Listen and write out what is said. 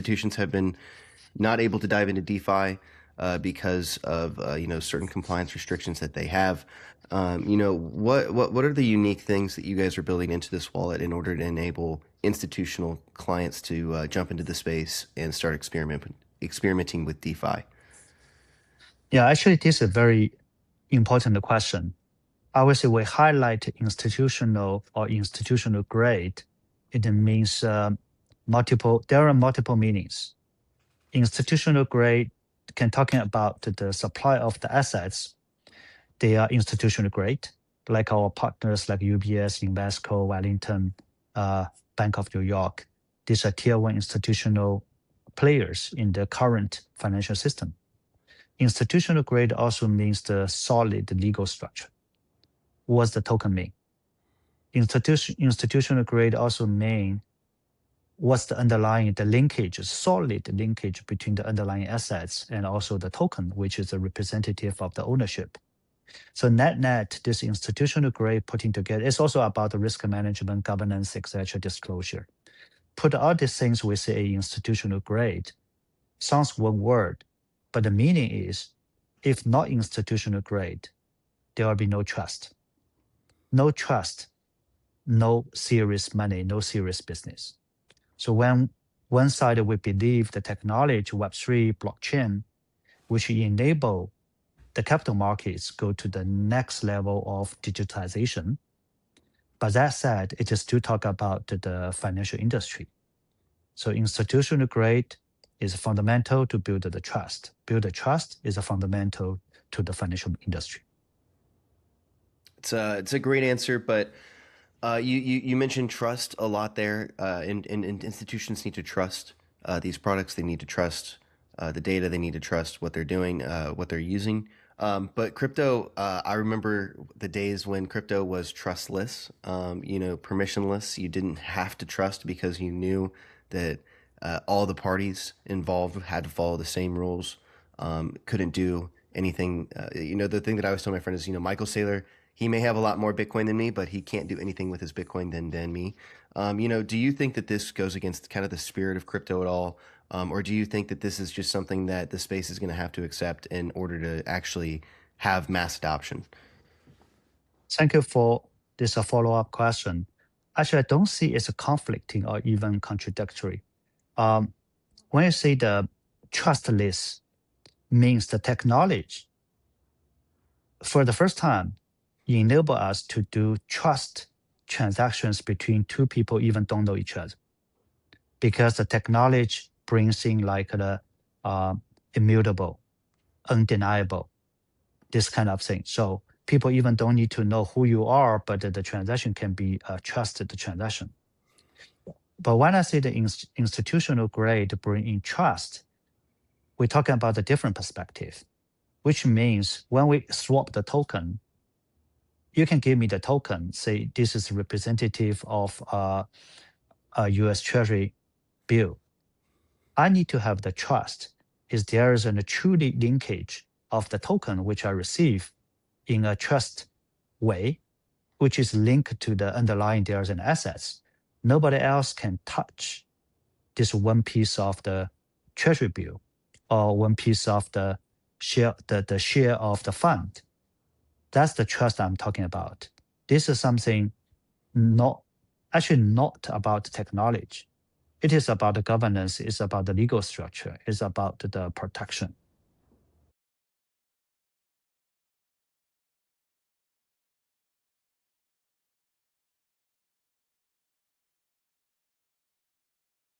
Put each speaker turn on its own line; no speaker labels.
institutions have been not able to dive into DeFi because of certain compliance restrictions that they have. What are the unique things that you guys are building into this wallet in order to enable institutional clients to jump into the space and start experimenting with DeFi?
Yeah, actually, this is a very important question. I would say we highlight institutional or institutional grade. It means multiple. There are multiple meanings. Institutional grade can talking about the supply of the assets. They are institutional grade, like our partners like UBS, Invesco, Wellington, Bank of New York. These are tier one institutional players in the current financial system. Institutional grade also means the solid legal structure. What's the token mean? Institutional grade also mean what's the underlying, the linkage, solid linkage between the underlying assets and also the token, which is a representative of the ownership. So net, this institutional grade putting together, it's also about the risk management, governance, etc., disclosure. Put all these things we say institutional grade. Sounds one word, but the meaning is, if not institutional grade, there will be no trust. No trust, no serious money, no serious business. So when one side we believe the technology, Web3, blockchain, which enable the capital markets go to the next level of digitalization. But that said, it is still talk about the financial industry. So institutional grade is fundamental to build the trust. Build the trust is a fundamental to the financial industry.
It's a great answer, but you mentioned trust a lot there, and institutions need to trust these products. They need to trust the data. They need to trust what they're doing, what they're using. But crypto, I remember the days when crypto was trustless, permissionless. You didn't have to trust because you knew that all the parties involved had to follow the same rules, couldn't do anything. The thing that I always tell my friend is, Michael Saylor, he may have a lot more Bitcoin than me, but he can't do anything with his Bitcoin than me. Do you think that this goes against kind of the spirit of crypto at all? Or do you think that this is just something that the space is going to have to accept in order to actually have mass adoption?
Thank you for this follow-up question. Actually, I don't see it's a conflicting or even contradictory. When you say the trustless means the technology, for the first time, enable us to do trust transactions between two people even don't know each other. Because the technology brings in like the immutable, undeniable, this kind of thing. So people even don't need to know who you are, but the transaction can be a trusted transaction. But when I say the institutional grade bring in trust, we're talking about a different perspective, which means when we swap the token, you can give me the token, say this is representative of a US Treasury bill. I need to have the trust is there is a truly linkage of the token which I receive in a trust way, which is linked to the underlying there is an assets. Nobody else can touch this one piece of the treasury bill or one piece of the share, the share of the fund. That's the trust I'm talking about. This is something not about technology. It is about the governance, it's about the legal structure, it's about the protection.